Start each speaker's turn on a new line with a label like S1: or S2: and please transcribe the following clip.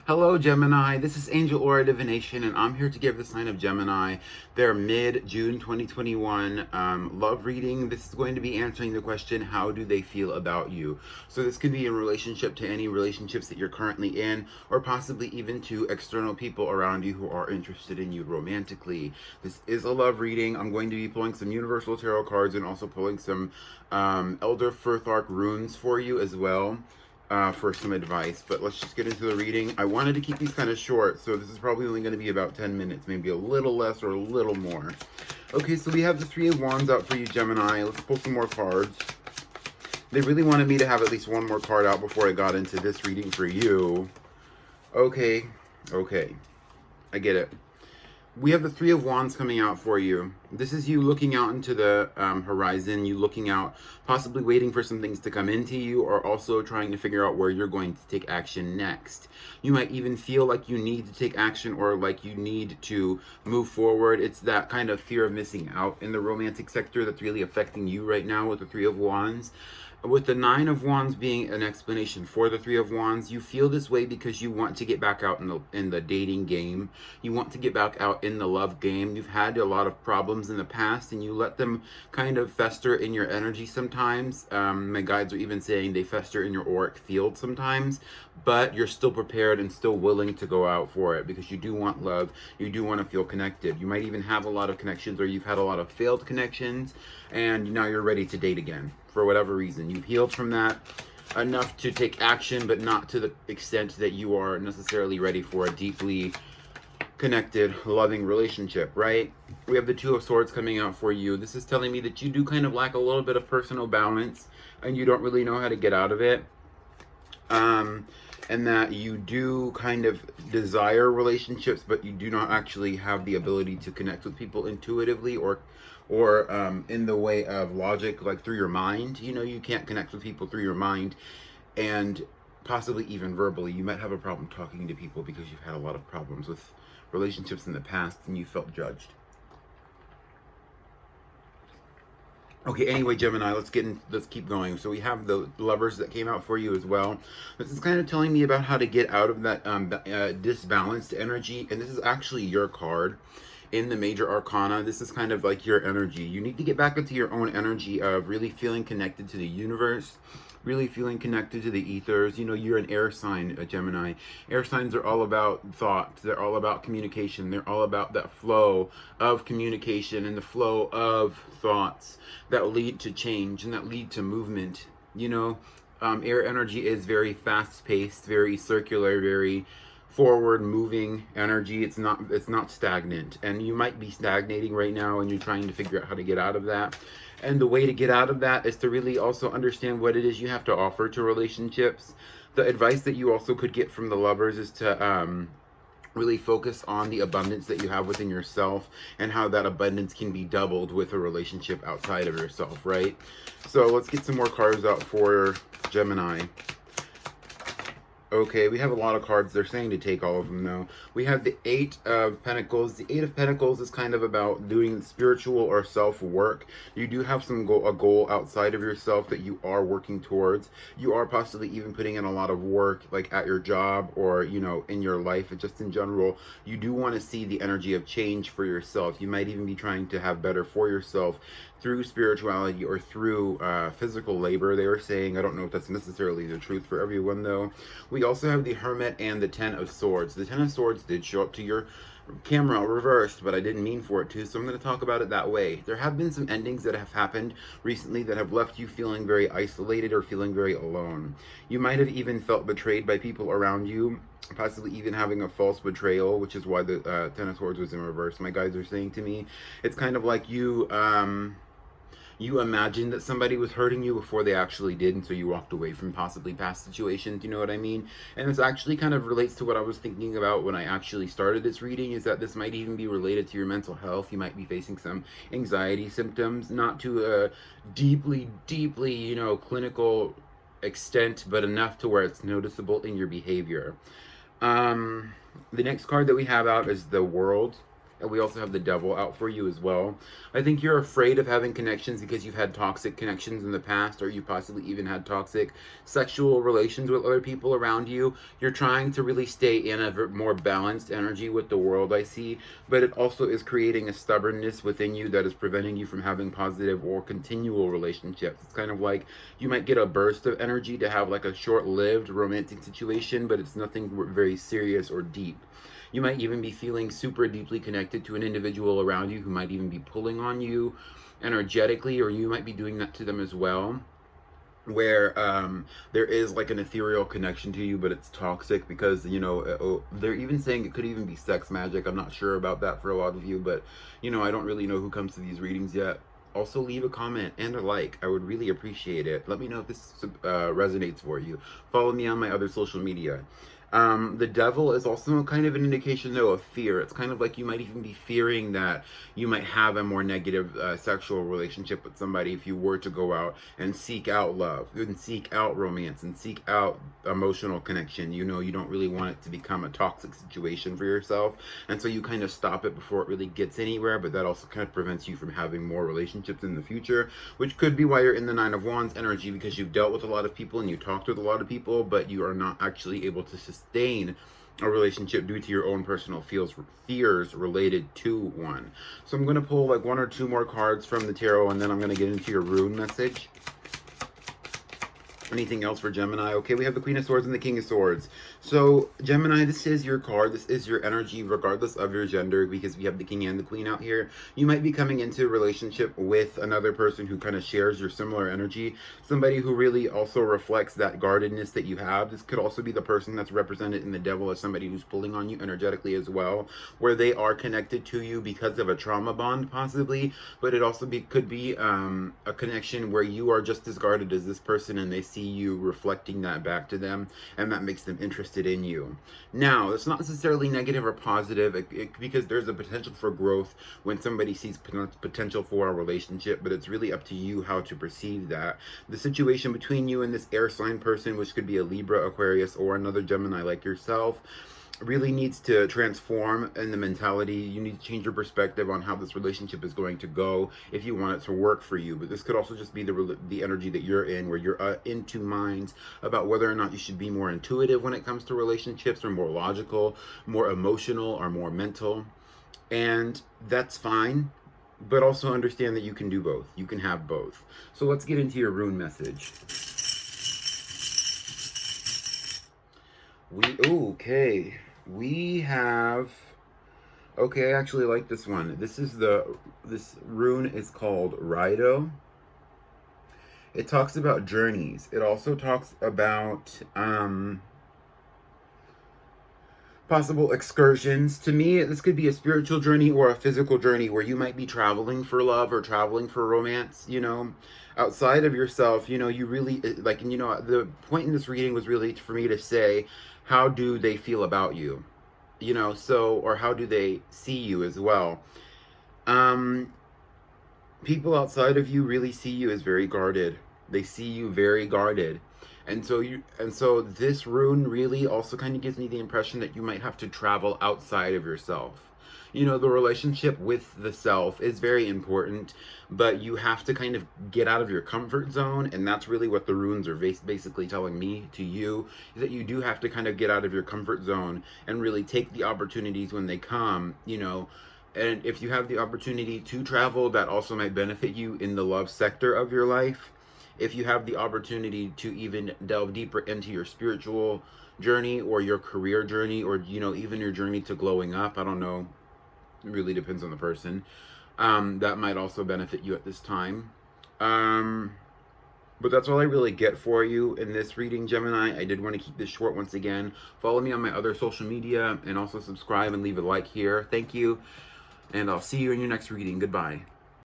S1: Hello, Gemini. This is Angel Aura Divination, and I'm here to give the sign of Gemini their mid-June 2021 love reading. This is going to be answering the question, how do they feel about you? So this could be in relationship to any relationships that you're currently in, or possibly even to external people around you who are interested in you romantically. This is a love reading. I'm going to be pulling some Universal Tarot cards and also pulling some Elder Furthark runes for you as well. For some advice, but let's just get into the reading. I wanted to keep these kind of short, so this is probably only going to be about 10 minutes, maybe a little less or a little more. Okay, so we have the Three of Wands out for you, Gemini. Let's pull some more cards. They really wanted me to have at least one more card out before I got into this reading for you. Okay, I get it. We have the Three of Wands coming out for you. This is you looking out into the horizon, you looking out, possibly waiting for some things to come into you, or also trying to figure out where you're going to take action next. You might even feel like you need to take action or like you need to move forward. It's that kind of fear of missing out in the romantic sector that's really affecting you right now with the Three of Wands. With the Nine of Wands being an explanation for the Three of Wands, you feel this way because you want to get back out in the dating game. You want to get back out in the love game. You've had a lot of problems in the past and you let them kind of fester in your energy sometimes. My guides are even saying they fester in your auric field sometimes, but you're still prepared and still willing to go out for it because you do want love. You do want to feel connected. You might even have a lot of connections, or you've had a lot of failed connections and now you're ready to date again. For whatever reason, you've healed from that enough to take action, but not to the extent that you are necessarily ready for a deeply connected, loving relationship, right? We have the Two of Swords coming out for you. This is telling me that you do kind of lack a little bit of personal balance and you don't really know how to get out of it. And that you do kind of desire relationships, but you do not actually have the ability to connect with people intuitively or in the way of logic, like through your mind. You know, you can't connect with people through your mind, and possibly even verbally. You might have a problem talking to people because you've had a lot of problems with relationships in the past and you felt judged. Okay, anyway, Gemini, let's keep going. So we have the Lovers that came out for you as well. This is kind of telling me about how to get out of that disbalanced energy, and this is actually your card in the major arcana. This is kind of like your energy. You need to get back into your own energy of really feeling connected to the universe, really feeling connected to the ethers. You know, you're an air sign, a Gemini. Air signs are all about thought. They're all about communication. They're all about that flow of communication and the flow of thoughts that lead to change and that lead to movement. You know, air energy is very fast-paced, very circular, very forward moving energy. It's not stagnant, and you might be stagnating right now and you're trying to figure out how to get out of that. And the way to get out of that is to really also understand what it is you have to offer to relationships. The advice that you also could get from the Lovers is to really focus on the abundance that you have within yourself and how that abundance can be doubled with a relationship outside of yourself, right? So let's get some more cards out for Gemini. Okay, we have a lot of cards. They're saying to take all of them, though. We have the Eight of Pentacles. The Eight of Pentacles is kind of about doing spiritual or self-work. You do have a goal outside of yourself that you are working towards. You are possibly even putting in a lot of work, like at your job or, you know, in your life, and just in general. You do want to see the energy of change for yourself. You might even be trying to have better for yourself through spirituality or through physical labor, they were saying. I don't know if that's necessarily the truth for everyone, though. We also have the Hermit and the Ten of Swords. The Ten of Swords did show up to your camera reversed, but I didn't mean for it to, so I'm going to talk about it that way. There have been some endings that have happened recently that have left you feeling very isolated or feeling very alone. You might have even felt betrayed by people around you, possibly even having a false betrayal, which is why the Ten of Swords was in reverse. My guides are saying to me, it's kind of like you imagined that somebody was hurting you before they actually did, and so you walked away from possibly past situations. You know what I mean? And this actually kind of relates to what I was thinking about when I actually started this reading, is that this might even be related to your mental health. You might be facing some anxiety symptoms, not to a deeply, you know, clinical extent, but enough to where it's noticeable in your behavior. The next card that we have out is the World. And we also have the devil out for you as well. I think you're afraid of having connections because you've had toxic connections in the past, or you possibly even had toxic sexual relations with other people around you. You're trying to really stay in a more balanced energy with the world, I see, but it also is creating a stubbornness within you that is preventing you from having positive or continual relationships. It's kind of like you might get a burst of energy to have like a short-lived romantic situation, but it's nothing very serious or deep. You might even be feeling super deeply connected to an individual around you who might even be pulling on you energetically, or you might be doing that to them as well, where there is like an ethereal connection to you, but it's toxic because, you know, they're even saying it could even be sex magic. I'm not sure about that for a lot of you, but, you know, I don't really know who comes to these readings yet. Also, leave a comment and a like. I would really appreciate it. Let me know if this resonates for you. Follow me on my other social media. The devil is also kind of an indication, though, of fear. It's kind of like you might even be fearing that you might have a more negative sexual relationship with somebody if you were to go out and seek out love, and seek out romance, and seek out emotional connection. You know, you don't really want it to become a toxic situation for yourself, and so you kind of stop it before it really gets anywhere, but that also kind of prevents you from having more relationships in the future, which could be why you're in the Nine of Wands energy, because you've dealt with a lot of people and you talked with a lot of people, but you are not actually able to sustain a relationship due to your own personal fears related to one. So I'm going to pull like one or two more cards from the tarot, and then I'm going to get into your rune message. Anything else for Gemini? Okay, we have the Queen of Swords and the King of Swords. So, Gemini, this is your card. This is your energy, regardless of your gender, because we have the King and the Queen out here. You might be coming into a relationship with another person who kind of shares your similar energy. Somebody who really also reflects that guardedness that you have. This could also be the person that's represented in the devil as somebody who's pulling on you energetically as well, where they are connected to you because of a trauma bond, possibly. But it also could be a connection where you are just as guarded as this person, and they see you reflecting that back to them, and that makes them interested in you. Now, it's not necessarily negative or positive, because there's a potential for growth when somebody sees potential for a relationship, but it's really up to you how to perceive that. The situation between you and this air sign person, which could be a Libra, Aquarius, or another Gemini like yourself, really needs to transform in the mentality. You need to change your perspective on how this relationship is going to go if you want it to work for you. But this could also just be the energy that you're in, where you're in two minds about whether or not you should be more intuitive when it comes to relationships, or more logical, more emotional, or more mental. And that's fine, but also understand that you can do both. You can have both. So let's get into your rune message. Okay. We have, okay, I actually like this one. This rune is called Rido. It talks about journeys. It also talks about possible excursions. To me, this could be a spiritual journey or a physical journey where you might be traveling for love or traveling for romance, you know, outside of yourself. You know, you really, like, and you know, the point in this reading was really for me to say, how do they feel about you? You know, so, or how do they see you as well? People outside of you really see you as very guarded. They see you very guarded. And so this rune really also kind of gives me the impression that you might have to travel outside of yourself. You know, the relationship with the self is very important, but you have to kind of get out of your comfort zone, and that's really what the runes are basically telling me to you, is that you do have to kind of get out of your comfort zone and really take the opportunities when they come, you know. And if you have the opportunity to travel, that also might benefit you in the love sector of your life. If you have the opportunity to even delve deeper into your spiritual journey or your career journey, or, you know, even your journey to glowing up, I don't know, it really depends on the person, that might also benefit you at this time. But that's all I really get for you in this reading, Gemini. I did want to keep this short once again. Follow me on my other social media, and also subscribe and leave a like here. Thank you, and I'll see you in your next reading. Goodbye.